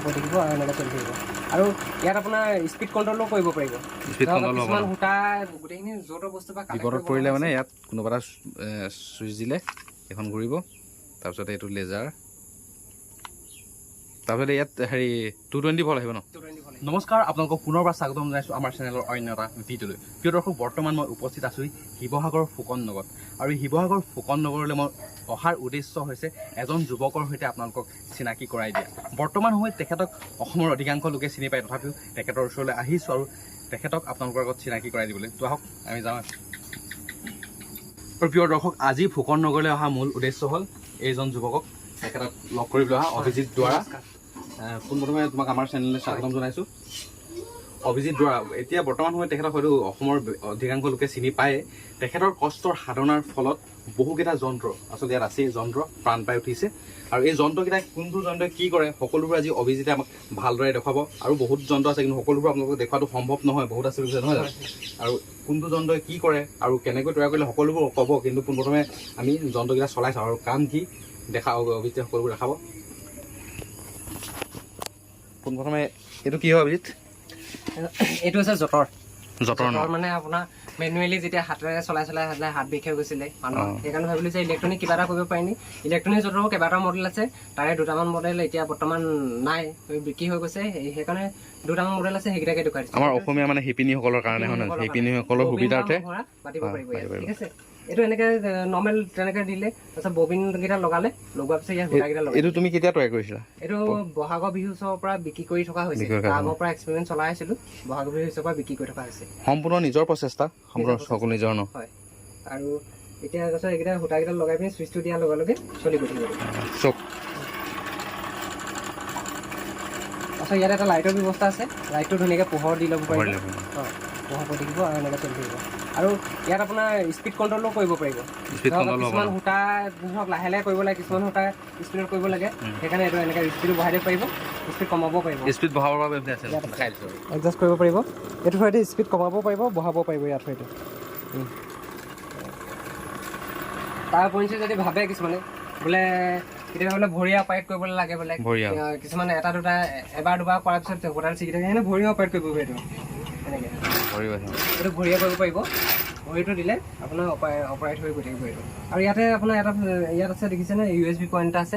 হৈ থাকিব আৰু এনেকৈ চলি থাকিব আৰু ইয়াত আপোনাৰ স্পীড কণ্ট্ৰলো কৰিব পাৰিব কিছুমান সূতা গোটেইখিনি য'তৰ বস্তু বা বিপদত পৰিলে মানে ইয়াত কোনোবা এটা চুইচ দিলে এখন ঘূৰিব তাৰপিছতে এইটো লেজাৰ তাৰপিছতে ইয়াত হেৰি 220 ভল্ট আহিব ন নমস্কাৰ আপোনালোকক পুনৰবাৰ স্বাগতম জনাইছোঁ আমাৰ চেনেলৰ অন্য এটা ভিডিঅ'লৈ প্ৰিয় দৰ্শক বৰ্তমান মই উপস্থিত আছোঁ শিৱসাগৰ ফুকন নগৰত আৰু শিৱসাগৰ ফুকন নগৰলৈ মই অহাৰ উদ্দেশ্য হৈছে এজন যুৱকৰ সৈতে আপোনালোকক চিনাকি কৰাই দিয়া বৰ্তমান সময়ত তেখেতক অসমৰ অধিকাংশ লোকে চিনি পায় তথাপিও তেখেতৰ ওচৰলৈ আহিছোঁ আৰু তেখেতক আপোনালোকৰ আগত চিনাকি কৰাই দিবলৈ তো আহক আমি যাওঁ আৰু প্ৰিয় দৰ্শক আজি ফুকন নগৰলৈ অহা মূল উদ্দেশ্য হ'ল এইজন যুৱকক তেখেতক লগ কৰিবলৈ অহা অভিজিত দুৱাৰা পোনপ্ৰথমে তোমাক আমাৰ চেনেললৈ স্বাগতম জনাইছোঁ অভিজিত দুৱাৰা এতিয়া বৰ্তমান সময়ত তেখেতক হয়তো অসমৰ অধিকাংশ লোকে চিনি পায় তেখেতৰ কষ্টৰ সাধনাৰ ফলত বহুকেইটা যন্ত্ৰ আচলতে ইয়াত আছে যন্ত্ৰ প্ৰাণ পাই উঠিছে আৰু এই যন্ত্ৰকেইটা কোনটো যন্ত্ৰই কি কৰে সকলোবোৰ আজি অভিজিতে আমাক ভালদৰে দেখুৱাব আৰু বহুত যন্ত্ৰ আছে কিন্তু সকলোবোৰ আপোনালোকক দেখুৱাটো সম্ভৱ নহয় বহুত আছে নহয় জানো আৰু কোনটো যন্ত্ৰই কি কৰে আৰু কেনেকৈ তৈয়াৰ কৰিলে সকলোবোৰ ক'ব কিন্তু পোনপ্ৰথমে আমি যন্ত্ৰকেইটা চলাই চাওঁ আৰু কাম কি দেখা অভিজিতে সকলোবোৰ দেখাব পোনপ্ৰথমে এইটো কি হয় অভিজিত এইটো হৈছে যঁতৰ ন মানে আপোনাৰ মেনুৱেলি যেতিয়া হাতেৰে চলাই হাত বিষ হৈ গৈছিলে মানুহ সেইকাৰণে ভাবিলোঁ যে ইলেক্ট্ৰনিক কিবা এটা কৰিব পাৰিনি ইলেক্ট্ৰনিক যঁতৰো কেইবাটা মডেল আছে তাৰে দুটামান মডেল এতিয়া বৰ্তমান নাই বিক্ৰী হৈ গৈছে সেইকাৰণে দুটামান মডেল আছে সেইকেইটাকে দেখুৱাই দিছোঁ আমাৰ অসমীয়া মানে শিপিনীসকলৰ কাৰণে হয় নহয় শিপিনীসকলৰ সুবিধাৰ্থে পাতিব পাৰিব ঠিক আছে এইটো এনেকে নৰ্মেল তেনেকে দিলে তাৰপিছত ববিন কেইটা লগালে লগোৱাৰ পিছত ইয়াত সূতাকেইটা লগালে এইটো তুমি কেতিয়া তৈয়াৰ কৰিছিলা এইটো বহাগৰ বিহু উৎসৱৰ পৰা বিক্ৰী কৰি থকা হৈছে আগৰ পৰা এক্সপেৰিমেণ্ট চলাই আছিলোঁ বহাগৰ বিহু উৎসৱৰ পৰা বিক্ৰী কৰি থকা হৈছে সম্পূৰ্ণ নিজৰ প্ৰচেষ্টা সম্পূৰ্ণ সকলো নিজৰ ন হয় আৰু এতিয়া তাৰপিছত এইকেইটা সূতাকেইটা লগাই পিনি চুইচটো দিয়াৰ লগে লগে চলি গৈ থাকিব চক তাৰপিছত ইয়াত এটা লাইটৰ ব্যৱস্থা আছে লাইটটো ধুনীয়াকৈ পোহৰ দি ল'ব পাৰিব পোহৰ কৰি থাকিব আৰু এনেকৈ চলি থাকিব আৰু ইয়াত আপোনাৰ স্পীড কণ্ট্ৰলো কৰিব পাৰিব কিছুমান সূতা ধৰক লাহে লাহে কৰিব লাগে কিছুমান সূতা স্পীডত কৰিব লাগে সেইকাৰণে এইটো এনেকৈ স্পীডো বঢ়াই দিব পাৰিব স্পীড কমাব পাৰিব স্পীড বঢ়াবৰ বাবে এডজাষ্ট কৰিব পাৰিব এইটো সৈতে স্পীড কমাব পাৰিব বঢ়াব পাৰিব ইয়াত সৈতে তাৰ উপৰিঞ্চি যদি ভাবে কিছুমানে বোলে কেতিয়াবা বোলে ভৰি অপাৰেট কৰিবলৈ লাগে বোলে কিছুমানে এটা দুটা এবাৰ দুবাৰ কৰাৰ পিছত সূতাটো ছিগি থাকে সেইকাৰণে ভৰি অপাৰেট কৰিব এইটো এনেকৈ এইটো ভৰিয়ে কৰিব পাৰিব ভৰিটো দিলে আপোনাৰ অপাৰেট হৈ গৈ থাকিব এইটো আৰু ইয়াতে আপোনাৰ এটা ইয়াত আছে দেখিছেনে USB পইণ্ট এটা আছে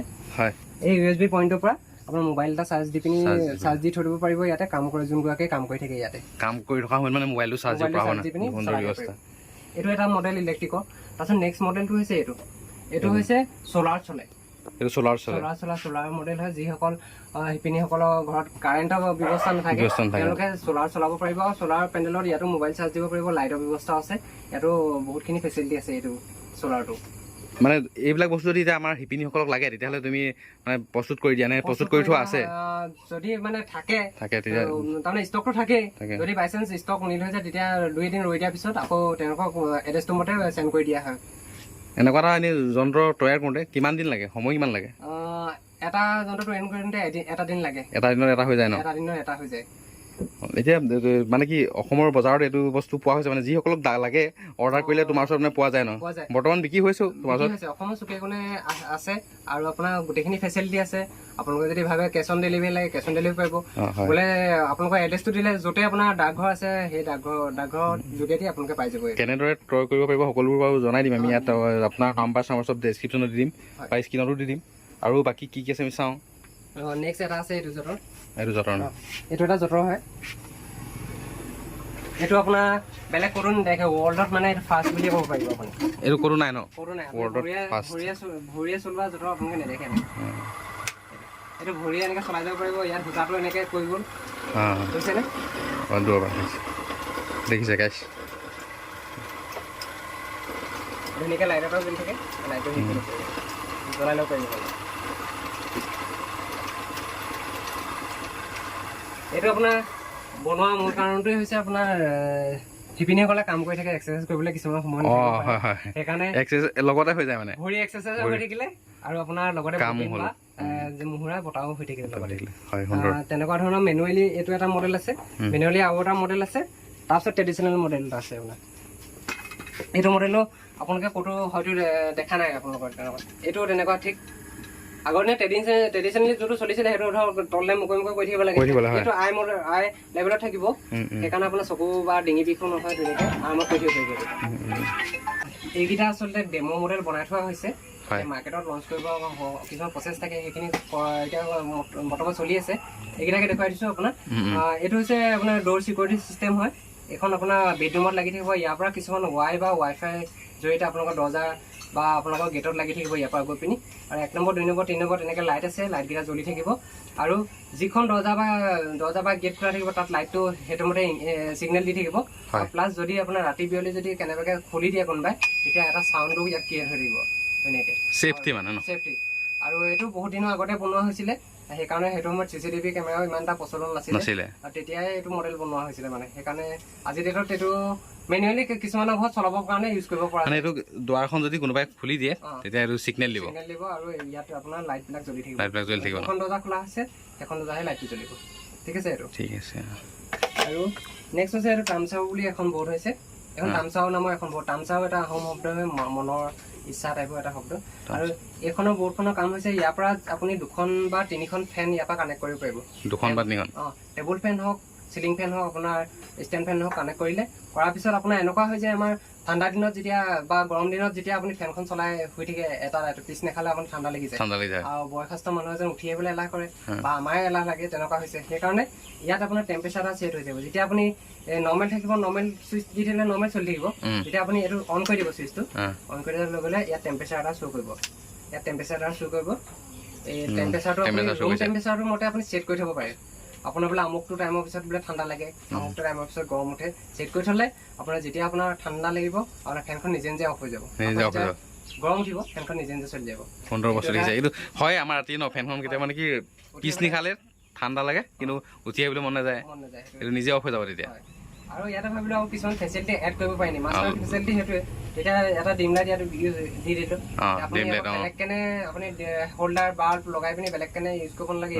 এই USB পইণ্টৰ পৰা আপোনাৰ মোবাইল এটা চাৰ্জ দি পিনি চাৰ্জ দি থৈ দিব পাৰিব ইয়াতে কাম কৰে যোনগৰাকীয়ে কাম কৰি থাকে ইয়াতে কাম কৰি থকা সময়ত মানে মোবাইলটো চাৰ্জ দি পিনি এইটো এটা মডেল ইলেক্ট্ৰিকৰ তাৰপিছত নেক্সট মডেলটো হৈছে এইটো হৈছে চ'লাৰ চলে এইটো চ'লাৰ মডেল হয় যিসকল শিপিনীসকলৰ ঘৰত কাৰেণ্টৰ ব্যৱস্থা নাথাকে তেওঁলোকে চ'লাৰ চলাব পাৰিব আৰু চ'লাৰ পেনেলত ইয়াতো মোবাইল চাৰ্জ দিব পাৰিব লাইটৰ ব্যৱস্থা আছে ইয়াতো বহুতখিনি ফেচিলিটি আছে এইটো চ'লাৰটো মানে এইবিলাক বস্তু যদি এতিয়া আমাৰ শিপিনীসকলক লাগে তেতিয়াহ'লে তুমি মানে প্ৰস্তুত কৰি দিয়া নে প্ৰস্তুত কৰি থোৱা আছে যদি মানে থাকে তাৰমানে ষ্টকটো থাকেই যদি বাই চান্স ষ্টক নিল হৈ যায় তেতিয়া 2 এদিন ৰৈ দিয়াৰ পিছত আকৌ তেওঁলোকক এড্ৰেছটো মতে চেণ্ড কৰি দিয়া হয় এনেকুৱা এটা এনেই যন্ত্ৰ তৈয়াৰ কৰোঁতে কিমান দিন লাগে সময় কিমান লাগে এটা যন্ত্ৰ তৈয়াৰ কৰোঁতে এটা দিন লাগে এটা দিনত এটা হৈ যায় ন এটা দিনত এটা হৈ যায় এতিয়া মানে কি অসমৰ বজাৰত এইটো বস্তু পোৱা হৈছে মানে যিসকলক লাগে অৰ্ডাৰ কৰিলে তোমাৰ ওচৰত মানে পোৱা যায় ন বৰ্তমান বিক্ৰী হৈছোঁ তোমাৰ ওচৰত অসমৰ চুকে কোণে আছে আৰু আপোনাৰ গোটেইখিনি ফেচিলিটি আছে আপোনালোকে যদি ভাবে কেছ অন ডেলিভাৰী লাগে কেছ অন ডেলিভাৰী পাৰিব বোলে আপোনালোকৰ এড্ৰেছটো দিলে য'তে আপোনাৰ ডাকঘৰ আছে সেই ডাকঘৰৰ যোগেদি আপোনালোকে পাই যাব কেনেদৰে ক্ৰয় কৰিব পাৰিব সকলোবোৰ বাৰু জনাই দিম আমি ইয়াত আপোনাৰ নাম্বাৰ চাম্বাৰ চব ডেছক্ৰিপশ্যনত দি দিম বা স্ক্ৰীণতো দি দিম আৰু বাকী কি আছে আমি চাওঁ নেক্সট এটা আছে এইটো যঁতৰ ন এইটো এটা যঁতৰ হয় এইটো আপোনাৰ বেলেগ ক'তো নেদেখে ৱৰ্ল্ডত মানে এইটো ফাৰ্ষ্ট বুলি ক'ব পাৰিব আপুনি এইটো ক'তো নাই ন ভৰিয়ে চলোৱা যঁতৰ আপোনালোকে নেদেখে এইটো ভৰিয়ে এনেকৈ চলাই যাব পাৰিব ইয়াত সূতাটো এনেকৈ কৰি গ'ল বুজিছেনে দেখিছে গাইছ ধুনীয়াকৈ লাইট এটাও জ্বলি থাকে লাইটটো জ্বলাই ল'ব পাৰিব এইটো আপোনাৰ বনোৱা মূল কাৰণটোৱে হৈছে আপোনাৰ শিপিনীসকলে কাম কৰি থাকে এক্সাৰচাইজ কৰিবলৈ কিছুমান সময় সেইকাৰণে লগতে হৈ যায় মানে ভৰি এক্সাৰচাইজ হৈ থাকিলে আৰু আপোনাৰ লগতে মুহুৰা বতাহো হৈ থাকিলে তেনেকুৱা ধৰণৰ মেনুৱেলি এইটো এটা মডেল আছে মেনুৱেলি আৰু এটা মডেল আছে তাৰপিছত ট্ৰেডিশ্যনেল মডেল এটা আছে আপোনাৰ এইটো মডেলো আপোনালোকে ক'তো হয়তো দেখা নাই আপোনালোকৰ তেনেকুৱা এইটো তেনেকুৱা ঠিক আগৰ দিনে ট্ৰেডিশ্যনেলি যোনটো চলিছিলে সেইটো ধৰক তললে মুকলি কৰি থাকিব লাগে সেইটো আই লেভেলত থাকিব সেইকাৰণে আপোনাৰ চকু বা ডিঙি বিষো নহয় ধুনীয়াকৈ আৰামত কৰি থাকিব পাৰিব এইকেইটা আচলতে ডেমো মডেল বনাই থোৱা হৈছে মাৰ্কেটত লঞ্চ কৰিব কিছুমান প্ৰচেছ থাকে সেইখিনি এতিয়া বৰ্তমান চলি আছে এইকেইটাকে দেখুৱাই দিছোঁ আপোনাৰ এইটো হৈছে আপোনাৰ ড'ৰ চিকিউৰিটি চিষ্টেম হয় এখন আপোনাৰ বেডৰুমত লাগি থাকিব ইয়াৰ পৰা কিছুমান ৱাইফাই জৰিয়তে আপোনালোকৰ দৰ্জা বা আপোনালোকৰ গেটত লাগি থাকিব ইয়াৰ পৰা গৈ পিনি আৰু 1 নম্বৰ 2 নম্বৰ 3 নম্বৰ তেনেকৈ লাইট আছে লাইটকেইটা জ্বলি থাকিব আৰু যিখন দৰ্জা বা গেট খোলা থাকিব তাত লাইটটো সেইটো মতে ছিগনেল দি থাকিব প্লাছ যদি আপোনাৰ ৰাতি বিয়লি যদি কেনেবাকৈ খুলি দিয়ে কোনোবাই তেতিয়া এটা চাউণ্ডো ইয়াত ক্লিয়াৰ হৈ থাকিব ধুনীয়াকৈ ছেফটি আৰু এইটো বহুত দিনৰ আগতে বনোৱা হৈছিলে সেইকাৰণে সেইটো সময়ত CCTV কেমেৰাও ইমান এটা প্ৰচলন নাছিলে আৰু তেতিয়াই এইটো মডেল বনোৱা হৈছিলে মানে সেইকাৰণে আজি ডেটত এইটো মেনুৱেলি কিছুমানৰ ঘৰত চলাবৰ কাৰণে ইউজ কৰিব পৰা মানে এইটো দুৱাৰখন যদি কোনোবাই খুলি দিয়ে তেতিয়া এইটো ছিগনেল দিব আৰু ইয়াত আপোনাৰ লাইটবিলাক জ্বলি থাকিব এখন দৰ্জা খোলা আছে এখন দৰ্জাহে লাইটটো জ্বলিব ঠিক আছে এইটো ঠিক আছে আৰু নেক্সট হৈছে এইটো টামচাও বুলি এখন বৰ্ড হৈছে এখন টামচাও নামৰ এখন বৰ্ড টামচাও এটা আহোম শব্দ হয় মনৰ ইচ্ছা টাইপৰ এটা শব্দ আৰু এইখনৰ বৰ্ডখনৰ কাম হৈছে ইয়াৰ পৰা আপুনি 2খন বা 3খন ফেন ইয়াৰ পৰা কানেক্ট কৰিব পাৰিব 2খন বা 3খন টেবুল ফেন হওক চিলিং ফেন হওক আপোনাৰ ষ্টেণ্ড ফেন হওক কানেক্ট কৰিলে কৰাৰ পিছত আপোনাৰ এনেকুৱা হয় যে আমাৰ ঠাণ্ডা দিনত যেতিয়া বা গৰম দিনত যেতিয়া আপুনি ফেনখন চলাই শুই থাকে এটা পিছ নেখালে আপুনি ঠাণ্ডা লাগি যায় আৰু বয়সস্থ মানুহ এজন উঠি আহিবলৈ এলাহ কৰে বা আমাৰে এলাহ লাগে তেনেকুৱা হৈছে সেইকাৰণে ইয়াত আপোনাৰ টেম্পাৰেচাৰ এটা ছেট হৈ যাব যেতিয়া আপুনি নৰ্মেল থাকিব নৰ্মেল চুইচ দি থাকিলে নৰ্মেল চলি থাকিব যেতিয়া আপুনি এইটো অন কৰি দিব চুইচটো অন কৰি দিয়াৰ লগে লগে ইয়াত টেম্পাৰেচাৰ এটা শ্ব' কৰিব এই টেম্পাৰেচাৰটো ৰুম টেম্পাৰেচাৰটো মতে আপুনি ছেট কৰি থ'ব পাৰে আপোনাৰ বোলে আমুকটো টাইমৰ পিছত বোলে ঠাণ্ডা লাগে আমুকটো টাইমৰ পিছত গৰম উঠে ছেট কৰি থ'লে আপোনাৰ যেতিয়া আপোনাৰ ঠাণ্ডা লাগিব আপোনাৰ ফেনখন নিজে নিজে অফ হৈ যাব গৰম উঠিব ফেনখন নিজে নিজে চলি যাব সুন্দৰ বস্তু দেখিছে এইটো হয় আমাৰ ৰাতি ন ফেনখন কেতিয়াবা মানে কি পিছ নিশালে ঠাণ্ডা লাগে কিন্তু উঠি আহিবলৈ মন নাযায় এইটো নিজে অফ হৈ যাব তেতিয়া আৰু ইয়াতে ভাবিলোঁ আৰু কিছুমান ফেচিলিটি এড কৰিব পাৰি নি মাছৰ ফেচিলিটি সেইটোৱে তেতিয়া এটা ডিম লাইট ইয়াত দি দিলোঁ আপুনি বেলেগ কেনে আপুনি হোল্ডাৰ বাল্ব লগাই পিনি বেলেগ কেনে ইউজ কৰিব নালাগে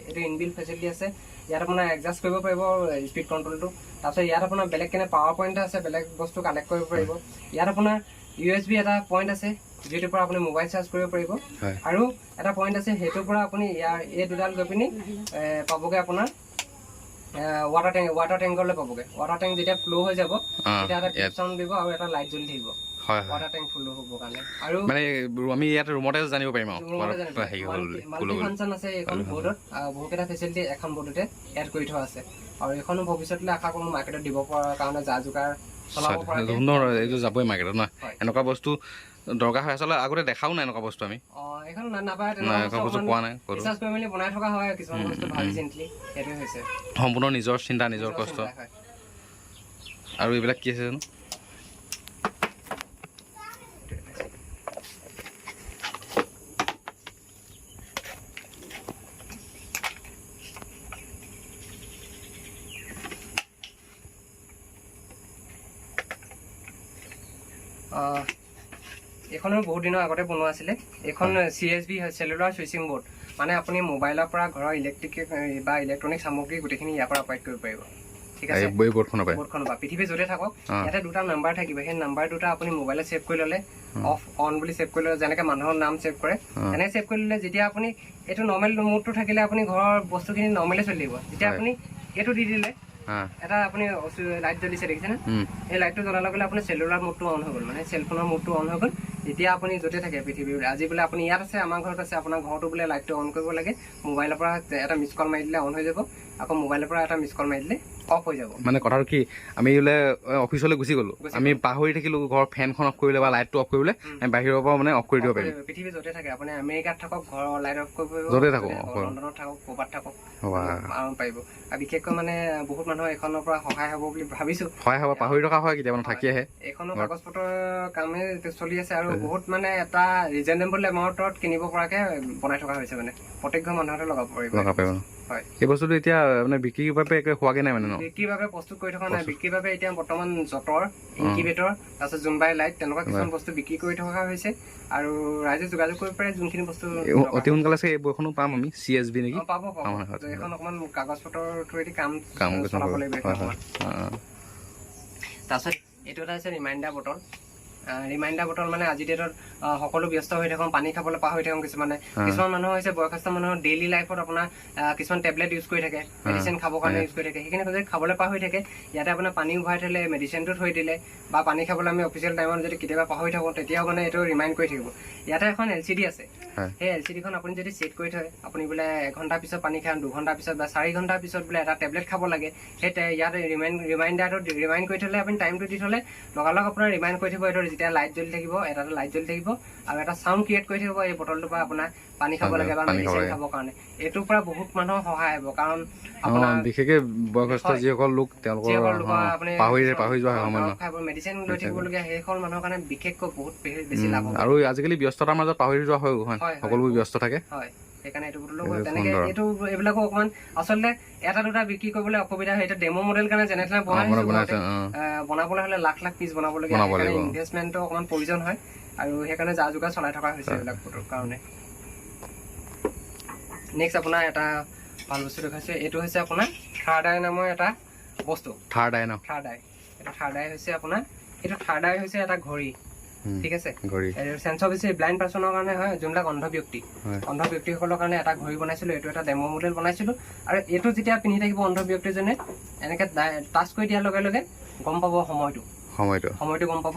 এইটো ইনবিল্ট ফেচিলিটি আছে ইয়াত আপোনাৰ এডজাষ্ট কৰিব পাৰিব স্পীড কণ্ট্ৰলটো তাৰপিছত ইয়াত আপোনাৰ বেলেগ কেনে পাৱাৰ পইণ্ট আছে বেলেগ বস্তু কালেক্ট কৰিব পাৰিব ইয়াত আপোনাৰ USB এটা পইণ্ট আছে যিটোৰ পৰা আপুনি মোবাইল চাৰ্জ কৰিব পাৰিব আৰু এটা পইণ্ট আছে সেইটোৰ পৰা আপুনি ইয়াৰ এই দুডাল গৈ পিনি পাবগৈ আপোনাৰ ৱাটাৰ টেংকলৈ পাবগৈ ৱাটাৰ টেংক যেতিয়া ফ্ল' হৈ যাব তেতিয়া এটা টিপ চাউণ্ড দিব আৰু এটা লাইট জ্বলি থাকিব ৱাটাৰ টেংক ফুল হ'বৰ কাৰণে আৰু মানে আমি ইয়াত ৰুমতে জানিব পাৰিম মাল্টি ফাংচন আছে এইখন বৰ্ডত বহুকেইটা ফেচিলিটি এখন বৰ্ডতে এড কৰি থোৱা আছে আৰু এইখনো ভৱিষ্যতলৈ আশা কৰোঁ মাৰ্কেটত দিব পৰাৰ কাৰণে যা যোগাৰ চলাব পৰা সুন্দৰ এইটো যাবই মাৰ্কেটত ন এনেকুৱা বস্তু দৰকাৰ হয় আচলতে আগতে দেখাও নাই এনেকুৱা বস্তু আমি এখন নাপায় বস্তু পোৱা নাই ৰিচাৰ্চ কৰি মেলি বনাই থকা হয় কিছুমান বস্তু ভাবি চিন্তি সেইটোৱে হৈছে সম্পূৰ্ণ নিজৰ চিন্তা নিজৰ কষ্ট আৰু এইবিলাক কি আছে জানো এইখনো বহুত দিনৰ আগতে বনোৱা আছিলে এইখন CSB হয় চেলুলাৰ চুইচিং বৰ্ড মানে আপুনি মোবাইলৰ পৰা ঘৰৰ ইলেক্ট্ৰিক বা ইলেক্ট্ৰনিক সামগ্ৰী গোটেইখিনি ইয়াৰ পৰা অপাৰেট কৰিব পাৰিব ঠিক আছে বৰ্ডখনৰ পৰা পৃথিৱী য'তে থাকক ইয়াতে দুটা নাম্বাৰ থাকিব সেই নাম্বাৰ দুটা আপুনি মোবাইলত ছেভ কৰি ল'লে অফ অন বুলি ছেভ কৰি ল'লে যেনেকৈ মানুহৰ নাম ছেভ কৰে এনেকৈ ছেভ কৰি ল'লে যেতিয়া আপুনি এইটো নৰ্মেল মুডটো থাকিলে আপুনি ঘৰৰ বস্তুখিনি নৰ্মেলি চলি থাকিব যেতিয়া আপুনি এইটো দি দিলে এটা আপুনি লাইট জ্বলিছে দেখিছেনে এই লাইটটো জ্বলাৰ লগে লগে আপোনাৰ চেলুলাৰ মুডটো অন হৈ গ'ল মানে চেলফোনৰ মুডটো অন হৈ গ'ল এতিয়া আপুনি য'তে থাকে পৃথিৱীৰ আজি বোলে আপুনি ইয়াত আছে আমাৰ ঘৰত আছে আপোনাৰ ঘৰটো বোলে লাইটটো অন কৰিব লাগে মোবাইলৰ পৰা এটা মিছ কল মাৰি দিলে অন হৈ যাব আকৌ মোবাইলৰ পৰা এটা মিছ কল মাৰি দিলে অফ হৈ যাব মানে কথাটো কি আমি বোলে অফিচলৈ গুচি গ'লো আমি পাহৰি থাকিলোঁ ঘৰৰ ফেনখন অফ কৰিলে বা লাইটটো অফ কৰিলে আমি বাহিৰৰ পৰা মানে অফ কৰি দিব পাৰিম পৃথিৱী য'তে থাকে আপুনি আমেৰিকাত থাকক ঘৰৰ লাইট অফ কৰিব পাৰিব য'তে থাকক লণ্ডনত থাকক ক'ৰবাত থাকক আৰাম পাৰিব আৰু বিশেষকৈ মানে বহুত মানুহৰ এইখনৰ পৰা সহায় হ'ব বুলি ভাবিছোঁ সহায় হ'ব পাহৰি থকা হয় কেতিয়াবা থাকি আহে এইখনো কাগজ পত্ৰৰ কামে চলি আছে আৰু বহুত মানে এটা ৰিজনেবল এমাউণ্টত কিনিব পৰাকৈ বনাই থকা হৈছে মানে প্ৰত্যেক ঘৰ মানুহতে লগাব পাৰিব হয় এই বস্তুটো এতিয়া মানে বিক্ৰীৰ বাবে একো হোৱাগৈ নাই মানে বিক্ৰীৰ বাবে প্ৰস্তুত কৰি থকা নাই বিক্ৰীৰ বাবে এতিয়া বৰ্তমান জটৰ ইনকিউবেটৰ তাৰপিছত জুম্বাই লাইট তেনেকুৱা কিছুমান বস্তু বিক্ৰী কৰি থকা হৈছে আৰু ৰাইজে যোগাযোগ কৰিব পাৰে যোনখিনি বস্তু অতি সোনকালে চাগে এইবোৰখনো পাম আমি CSB নেকি পাব এইখন অকণমান কাগজ পত্ৰৰ থ্ৰুৱেদি কাম চলাব লাগিব তাৰপিছত এইটো এটা হৈছে ৰিমাইণ্ডাৰ বটল ৰিমাইণ্ডাৰ বটল মানে আজিৰ ডেটত সকলো ব্যস্ত হৈ থাকোঁ, পানী খাবলৈ পাহৰি থাকোঁ। কিছুমান মানুহ হৈছে বয়সস্থ মানুহৰ ডেইলি লাইফত আপোনাৰ কিছুমান টেবলেট ইউজ কৰি থাকে, মেডিচিন খাবৰ কাৰণে ইউজ কৰি থাকে। সেইখিনি যদি খাবলৈ পাহৰি থাকে, ইয়াতে আপোনাৰ পানী ভৰাই থ'লে, মেডিচিনটো থৈ দিলে বা পানী খাবলৈ আমি অফিচিয়েল টাইমত যদি কেতিয়াবা পাহৰি থাকোঁ, তেতিয়াও মানে এইটো ৰিমাইণ্ড কৰি থাকিব। ইয়াতে এখন LCD আছে, সেই LCDখন আপুনি যদি ছেট কৰি থয়, আপুনি বোলে 1 ঘণ্টাৰ পিছত পানী খায়, 2 ঘণ্টাৰ পিছত বা 4 ঘণ্টাৰ পিছত বোলে এটা টেবলেট খাব লাগে, সেই ইয়াতে ৰিমাইণ্ডাৰটো ৰিমাইণ্ড কৰি থ'লে, আপুনি টাইমটো দি থ'লে লগালগ আপোনাৰ ৰিমাইণ্ড কৰি থাকিব। এইটো যেতিয়া লাইট জ্বলি থাকিব, এটা লাইট জ্বলি থাকিব আৰু এটা চাউণ্ড ক্ৰিয়েট কৰি থাকিব এই বটলটোৰ পৰা আপোনাৰ পানী খাব লাগে বা মেডিচিন খাবৰ কাৰণে। এইটোৰ পৰা বহুত মানুহৰ সহায় হ'ব, কাৰণ বিশেষকৈ বয়সস্থ যিসকল লোক তেওঁলোকৰ পাহৰি যোৱা মেডিচিন লৈ থাকিবলগীয়া সেইসকল মানুহৰ কাৰণে বিশেষকৈ বহুত বেছি লাভ হ'ব। আৰু আজিকালি ব্যস্ততাৰ মাজত পাহৰি যোৱা হয়, সকলোবোৰ ব্যস্ত থাকে। হয়, সেইকাৰণে এইটো বটলো তেনেকে এইবিলাকো অকণমান আচলতে এটা দুটা বিক্ৰী কৰিবলৈ অসুবিধা হয়। এতিয়া ডেমো মডেল কাৰণে যেনে তেনে বনাবলৈ হ'লে লাখ লাখ পিচ বনাবলগীয়া হয়, ইনভেষ্টমেণ্টৰ অকণমান প্ৰয়োজন হয় আৰু সেইকাৰণে যা যোগাৰ চলাই থকা হৈছে এইবিলাক বটৰ কাৰণে। নেক্সট আপোনাৰ এটা ভাল বস্তু দেখাইছে, এইটো হৈছে আপোনাৰ থাৰ্ড আই নামৰ এটা বস্তু। থাৰ্ড আই এইটো থাৰ্ড আই হৈছে আপোনাৰ, এইটো থাৰ্ড আই হৈছে এটা ঘড়ী, ঠিক আছে। চেন্স অফ ভিউৰ ব্লাইণ্ড পাৰ্চনৰ কাৰণে হয়, যোনবিলাক অন্ধ ব্যক্তিসকলৰ কাৰণে এটা ঘড়ী বনাইছিলোঁ। এইটো এটা ডেমো মডেল বনাইছিলোঁ আৰু এইটো যেতিয়া পিন্ধি থাকিব অন্ধ ব্যক্তিজনে, এনেকৈ টাচ কৰি দিয়াৰ লগে লগে গম পাব সময়টো গম পাব।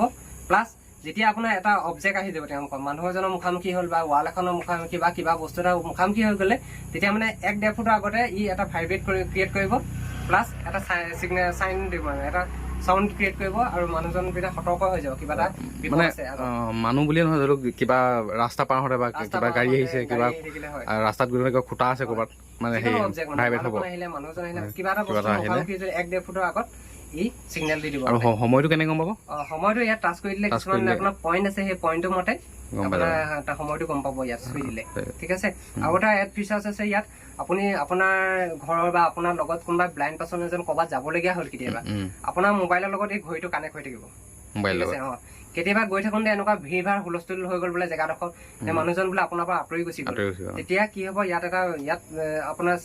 প্লাছ যেতিয়া আপোনাৰ এটা অবজেক্ট আহি যাব, তেওঁলোকৰ মানুহ এজনৰ মুখামুখি হ'ল বা ৱাল এখনৰ মুখামুখি বা কিবা বস্তু এটা মুখামুখি হৈ গ'লে, তেতিয়া মানে 1-1.5 ফুটৰ আগতে ই এটা ভাইব্ৰেট ক্ৰিয়েট কৰিব, প্লাছ এটা চাইন দিব, এটা সাউন্ড ক্ৰিয়েট কৰিব আৰু মানুহজন তেতিয়া সতৰ্ক হৈ যাব কিবা এটা বিপদ আছে। মানুহ বুলিয়ে নহয়, ধৰক কিবা ৰাস্তা পাৰ হওঁতে বা কিবা গাড়ী আহিছে, কিবা ৰাস্তাত গৈ কিবা খুটা আছে ক'ৰবাত, মানে সেই ভাইব্ৰেট হ'ব। মানুহজন আহিলে কিবা এটা বস্তু মুখামুখি 1-1.5 ফুটৰ আগত ই সিগনেল দি দিব। আৰু সময়টো কেনেকৈ গম পাব? সময়টো ইয়াত টাচ কৰি দিলে কিছুমান আপোনাৰ পইণ্ট আছে, সেই পইণ্টৰ মতে আপোনাৰ সময়টো গম পাব ইয়াত চুই দিলে, ঠিক আছে। আৰু এটা এড ফিচাৰ্ছ আছে ইয়াত, আপুনি আপোনাৰ ঘৰৰ বা আপোনাৰ লগত কোনোবা ব্লাইণ্ড পাৰ্চন এজন ক'ৰবাত যাবলগীয়া হ'ল, কেতিয়াবা আপোনাৰ মোবাইলৰ লগত এই ঘড়ীটো কানেক্ট হৈ থাকিব, ঠিক আছে। কেতিয়াবা গৈ থাকোঁতে এনেকুৱা ভিৰ ভাৰ হুলস্থুল হৈ গ'ল বোলে জেগাডোখৰ, মানুহজন বোলে আপোনাৰ পৰা আঁতৰি গুচি গ'ল, তেতিয়া কি হ'ব, ইয়াত আপোনাৰ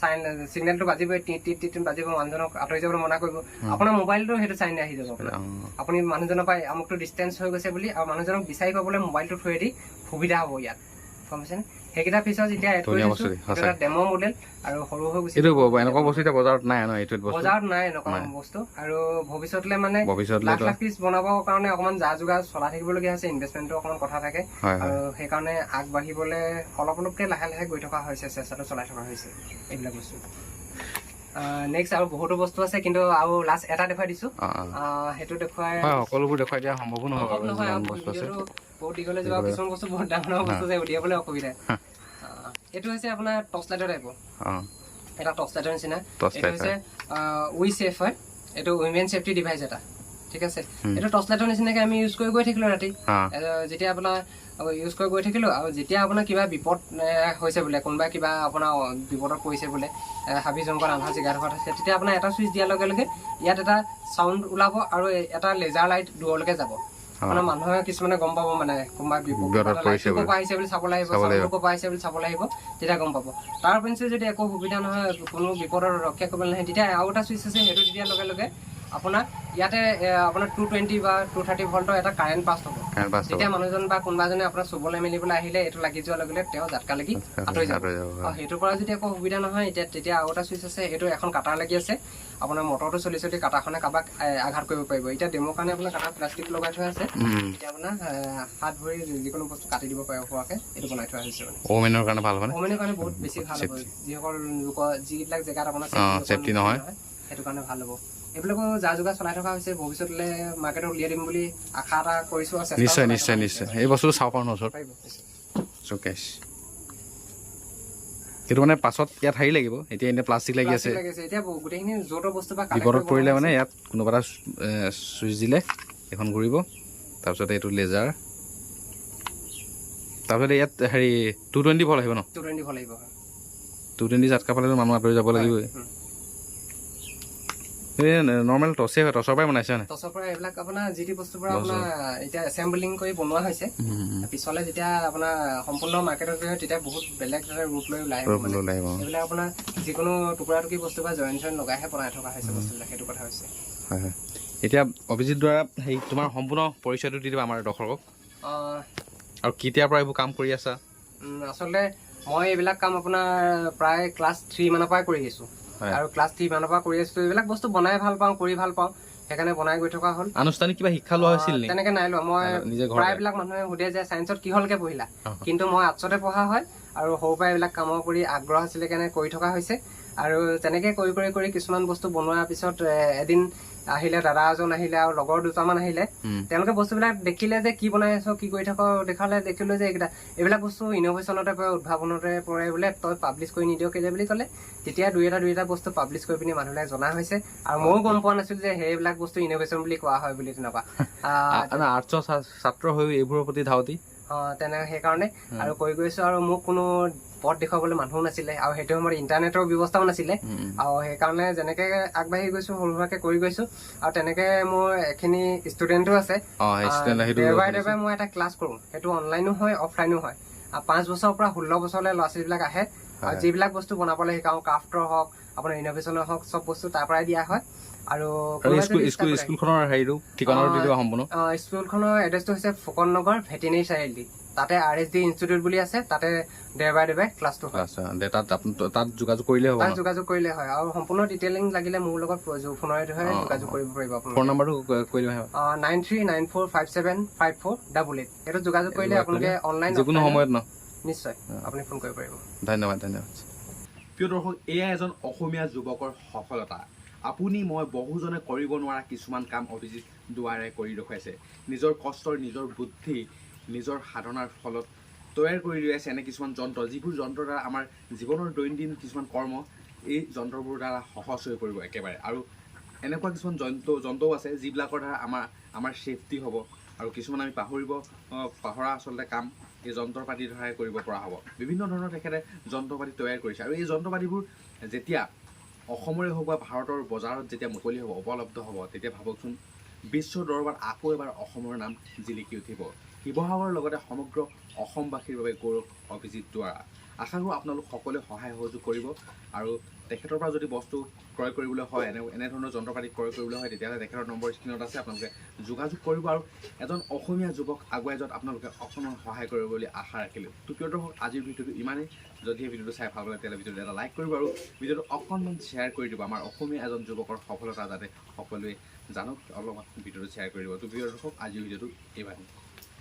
চিগনেলটো বাজিবই, টিট বাজিব, মানুহজনক আঁতৰি যাবলৈ মনা কৰিব। আপোনাৰ মোবাইলটো সেইটো চাইন আহি যাব, আপুনি মানুহজনৰ পৰা আমুকটো ডিষ্টেঞ্চ হৈ গৈছে বুলি, আৰু মানুহজনক বিচাৰি পাবলৈ মোবাইলটো থৈ দি সুবিধা হ'ব ইয়াত, গম পাইছেনে? সেইকেইটা ফিচাৰ্ছ এতিয়া এড কৰি দিছোঁ। এটা ডেমো মডেল আৰু সৰু হৈ গৈছে, এনেকুৱা বস্তু এতিয়া বজাৰত নাই ন, বজাৰত নাই এনেকুৱা বস্তু। আৰু ভৱিষ্যতলৈ মানে লাখ লাখ পিচ বনাবৰ কাৰণে অকণমান যা যোগাৰ চলাই থাকিবলগীয়া হৈছে, ইনভেষ্টমেণ্টৰ অকণমান কথা থাকে আৰু সেইকাৰণে আগবাঢ়িবলৈ অলপকৈ লাহে লাহে গৈ থকা হৈছে, চেষ্টাটো চলাই থকা হৈছে এইবিলাক বস্তু। নেক্সট আৰু বহুতো বস্তু আছে, কিন্তু আৰু লাষ্ট এটা দেখুৱাই দিছোঁ, সেইটো দেখুৱাই সকলোবোৰ দেখুৱাই দিয়া সম্ভৱো নহয়। বহুত দীঘলৈ যোৱা কিছুমান বস্তু বহুত ডাঙৰ বস্তু যে উলিয়াবলৈ অসুবিধা। এইটো হৈছে আপোনাৰ টৰ্চ লাইটৰ টাইপৰ, এটা টৰ্চ লাইটৰ নিচিনা। এইটো হৈছে উইচেফ হয়, এইটো উইমেন ছেফটি ডিভাইচ এটা, ঠিক আছে। এইটো টৰ্চ লাইটৰ নিচিনাকৈ আমি ইউজ কৰি গৈ থাকিলোঁ ৰাতি, যেতিয়া আপোনাৰ ইউজ কৰি গৈ থাকিলোঁ, আৰু যেতিয়া আপোনাৰ কিবা বিপদ হৈছে বোলে, কোনোবা কিবা আপোনাৰ বিপদত পৰিছে বোলে, হাবি জংঘল আন্ধাৰ জেগাডোখৰত আছে, তেতিয়া আপোনাৰ এটা চুইচ দিয়াৰ লগে লগে ইয়াত এটা চাউণ্ড ওলাব আৰু এটা লেজাৰ লাইট দূৰলৈকে যাব। আপোনাৰ মানুহে কিছুমানে গম পাব, মানে কোনোবা বিপদ আহিছে বুলি চাবলৈ আহিব, চাউণ্ডটো আহিছে বুলি চাবলৈ আহিব, তেতিয়া গম পাব। তাৰ পিছত যদি একো সুবিধা নহয়, কোনো বিপদৰ ৰক্ষা কৰিবলৈ নাহে, তেতিয়া আৰু এটা চুইচ আছে, সেইটো দিয়াৰ লগে লগে আপোনাৰ ইয়াতে আপোনাৰ 220 বা 230 ভল্টৰ এটা কাৰেণ্ট পাছ হ'ব। তেতিয়া মানুহজন বা কোনোবা এজনে আপোনাৰ চুবলৈ মেলিবলৈ আহিলে এইটো লাগি যোৱাৰ লগে লগে তেওঁ জাতকা লাগি আঁতৰি যাব। সেইটোৰ পৰা যদি একো সুবিধা নহয়, তেতিয়া আৰু এটা চুইচ আছে, এইটো এখন কাটাৰ লাগি আছে, আপোনাৰ মটৰটো চলি কাটাৰখনে কাৰোবাক আঘাত কৰিব পাৰিব। এতিয়া ডেমৰ কাৰণে আপোনাৰ কাটাৰ প্লাষ্টিক লগাই থোৱা আছে, এতিয়া আপোনাৰ হাত ভৰি যিকোনো বস্তু কাটি দিব পাৰিব পৰাকৈ এইটো বনাই থোৱা হৈছে। ওমেনৰ কাৰণে ভাল হয়, ওমেনৰ কাৰণে বহুত বেছি ভাল হ'ব, যিসকল লোকৰ যিবিলাক জেগাত আপোনাৰ ছেফটি নহয় সেইটো কাৰণে ভাল হ'ব। এইবিলাকো যা যোগাৰ চলাই থকা হৈছে, ভৱিষ্যতলৈ মাৰ্কেটত উলিয়াই দিম বুলি আশা এটা কৰিছোঁ। নিশ্চয় নিশ্চয় নিশ্চয়, এই বস্তুটো চাব পাৰোঁ ন ওচৰত, চকেছ। সেইটো মানে পাছত ইয়াত হেৰি লাগিব, এতিয়া এনেই প্লাষ্টিক লাগি আছে, এতিয়া গোটেইখিনি য'তৰ বস্তু বা বিপদত পৰিলে মানে ইয়াত কোনোবা এটা চুইচ দিলে এখন ঘূৰিব, তাৰপিছত এইটো লেজাৰ, তাৰপিছত ইয়াত হেৰি 220 ভল্ট আহিব ন, 220 ভল্ট আহিব। 220 জাতকা পালেতো মানুহ আঁতৰি যাব লাগিবই। নৰ্মেল টৰ্চে হয়, টৰ্চৰ পৰাই বনাইছে মানে, টৰ্চৰ পৰা এইবিলাক আপোনাৰ যি টি বস্তুৰ পৰা আপোনাৰ এতিয়া এছেম্বলিং কৰি বনোৱা হৈছে। পিছলৈ যেতিয়া আপোনাৰ সম্পূৰ্ণ মাৰ্কেটত গৈ হয়, তেতিয়া বহুত বেলেগ এটা ৰূপ লৈ ওলাই আহিব। এইবিলাক আপোনাৰ যিকোনো টুকুৰা টুকুৰি বস্তু বা জইন চইন লগাইহে বনাই থকা হৈছে বস্তুবিলাক, সেইটো কথা হৈছে। হয় হয়। এতিয়া অভিজিত দ্বাৰা সেই তোমাৰ সম্পূৰ্ণ পৰিচয়টো দি দিবা আমাৰ দৰ্শকক আৰু কেতিয়াৰ পৰা এইবোৰ কাম কৰি আছা আচলতে মই এইবিলাক কাম আপোনাৰ প্ৰায় ক্লাছ 3 মানৰ পৰাই কৰি আছোঁ আৰু ক্লাছ 3 মানৰ পৰা কৰি আছোঁ এইবিলাক বস্তু বনাই ভাল পাওঁ কৰি ভাল পাওঁ সেইকাৰণে বনাই গৈ থকা হ'ল আনুষ্ঠানিক কিবা শিক্ষা লোৱা হৈছিল নেকি তেনেকৈ নাই লোৱা মই প্ৰায়বিলাক মানুহে সোধে যে ছায়েন্সত কিহলৈকে পঢ়িলা কিন্তু মই আৰ্টছতে পঢ়া হয় আৰু সৰুৰ পৰা এইবিলাক কামৰ কৰি আগ্ৰহ আছিলে কাৰণে কৰি থকা হৈছে আৰু তেনেকৈ কৰি কিছুমান বস্তু বনোৱাৰ পিছত এদিন আহিলে দাদা এজন আহিলে আৰু লগৰ দুটামান আহিলে তেওঁলোকে বস্তুবিলাক দেখিলে যে কি বনাই আছ কি কৰি থাক দেখিলো যে এইবিলাক বস্তু ইন'ভেশ্যনতে পৰে উদ্ভাৱনতে পৰে বোলে তই পাব্লিছ কৰি নিদিয় কেলে বুলি ক'লে তেতিয়া দুই এটা বস্তু পাব্লিছ কৰি পিনি মানুহবিলাক জনা হৈছে আৰু ময়ো গম পোৱা নাছিলো যে সেইবিলাক বস্তু ইন'ভেশ্যন বুলি কোৱা হয় বুলি তেনেকুৱা আৰ্টছৰ ছাত্ৰ হৈ এইবোৰৰ প্ৰতি ধাউতি তেনেকৈ সেইকাৰণে আৰু কৰি গৈছো আৰু মোক কোনো পথ দেখুৱাবলৈ মানুহো নাছিলে আৰু সেইটো সময়ত ইণ্টাৰনেটৰ ব্যৱস্থাও নাছিলে আৰু সেইকাৰণে যেনেকৈ আগবাঢ়ি গৈছো সৰু সুৰাকৈ কৰি গৈছো আৰু তেনেকৈ মোৰ এখিনি ষ্টুডেণ্টো আছে দেওবাৰে মই এটা ক্লাছ কৰোঁ সেইটো অনলাইনো হয় অফলাইনো হয় 5 বছৰৰ পৰা 16 বছৰলৈ ল'ৰা ছোৱালীবিলাক আহে আৰু যিবিলাক বস্তু বনাবলৈ শিকাওঁ ক্ৰাফ্টৰ হওক আপোনাৰ ইন'ভেশ্যনৰ হওক চব বস্তু তাৰ পৰাই দিয়া হয় আৰু স্কুলখনৰ হেৰিটো ঠিকনাটো দি দিবা সম্পূৰ্ণ স্কুলখনৰ এড্ৰেছটো হৈছে ফুকন নগৰ ভেটেনেৰী চাৰিআলি তাতে RSD ইনষ্টিটিউট বুলি আছে তাতে দেওবাৰে ক্লাছটো হয় তাত যোগাযোগ কৰিলে হ'ব যোগাযোগ কৰিলে হয় আৰু সম্পূৰ্ণ ডিটেইলিং লাগিলে মোৰ লগত ফোনেৰে যোগাযোগ কৰিব পাৰিব আপুনি ফোন নম্বৰটো কৈ দিবা 9394575488 এইটো যোগাযোগ কৰিলে আপোনালোকে অনলাইন যিকোনো সময়ত ন নিশ্চয় আপুনি ফোন কৰিব পাৰিব ধন্যবাদ প্ৰিয় দৰ্শক এয়া এজন অসমীয়া যুৱকৰ সফলতা আপুনি মই বহুজনে কৰিব নোৱাৰা কিছুমান কাম অভিজিত দুৱাৰে কৰি দেখুৱাইছে নিজৰ কষ্টৰ নিজৰ বুদ্ধি নিজৰ সাধনাৰ ফলত তৈয়াৰ কৰি উলিয়াইছে এনে কিছুমান যন্ত্ৰ যিবোৰ যন্ত্ৰৰ দ্বাৰা আমাৰ জীৱনৰ দৈনন্দিন কিছুমান কৰ্ম এই যন্ত্ৰবোৰৰ দ্বাৰা সহজ হৈ পৰিব একেবাৰে আৰু এনেকুৱা কিছুমান যন্ত্ৰও আছে যিবিলাকৰ দ্বাৰা আমাৰ ছেফটি হ'ব আৰু কিছুমান আমি পাহৰা আচলতে কাম এই যন্ত্ৰ পাতিৰ দ্বাৰাই কৰিব পৰা হ'ব বিভিন্ন ধৰণৰ তেখেতে যন্ত্ৰ পাতি তৈয়াৰ কৰিছে আৰু এই যন্ত্ৰ পাতিবোৰ যেতিয়া অসমৰে হওক বা ভাৰতৰ বজাৰত যেতিয়া মুকলি হ'ব উপলব্ধ হ'ব তেতিয়া ভাবকচোন বিশ্বৰ দৰবাৰত আকৌ এবাৰ অসমৰ নাম জিলিকি উঠিব শিৱসাগৰৰ লগতে সমগ্ৰ অসমবাসীৰ বাবে গৌৰৱ অভিজিত দুৱাৰা আশা কৰোঁ আপোনালোক সকলোৱে সহায় সহযোগ কৰিব আৰু তেখেতৰ পৰা যদি বস্তু ক্ৰয় কৰিবলৈ হয় এনেধৰণৰ যন্ত্ৰ পাতি ক্ৰয় কৰিবলৈ হয় তেতিয়াহ'লে তেখেতৰ নম্বৰ স্ক্ৰীণত আছে আপোনালোকে যোগাযোগ কৰিব আৰু এজন অসমীয়া যুৱক আগুৱাই যোৱাত আপোনালোকে অকণমান সহায় কৰিব বুলি আশা ৰাখিলোঁ প্ৰিয় দৰ্শক আজিৰ ভিডিঅ'টো ইমানেই যদি এই ভিডিঅ'টো চাই ভাল লাগে তেতিয়াহ'লে ভিডিঅ'টো এটা লাইক কৰিব আৰু ভিডিঅ'টো অকণমান শ্বেয়াৰ কৰি দিব আমাৰ অসমীয়া এজন যুৱকৰ সফলতা যাতে সকলোৱে জানক অলপমান ভিডিঅ'টো শ্বেয়াৰ কৰিব প্ৰিয় দৰ্শক আজিৰ ভিডিঅ'টো ইমানেই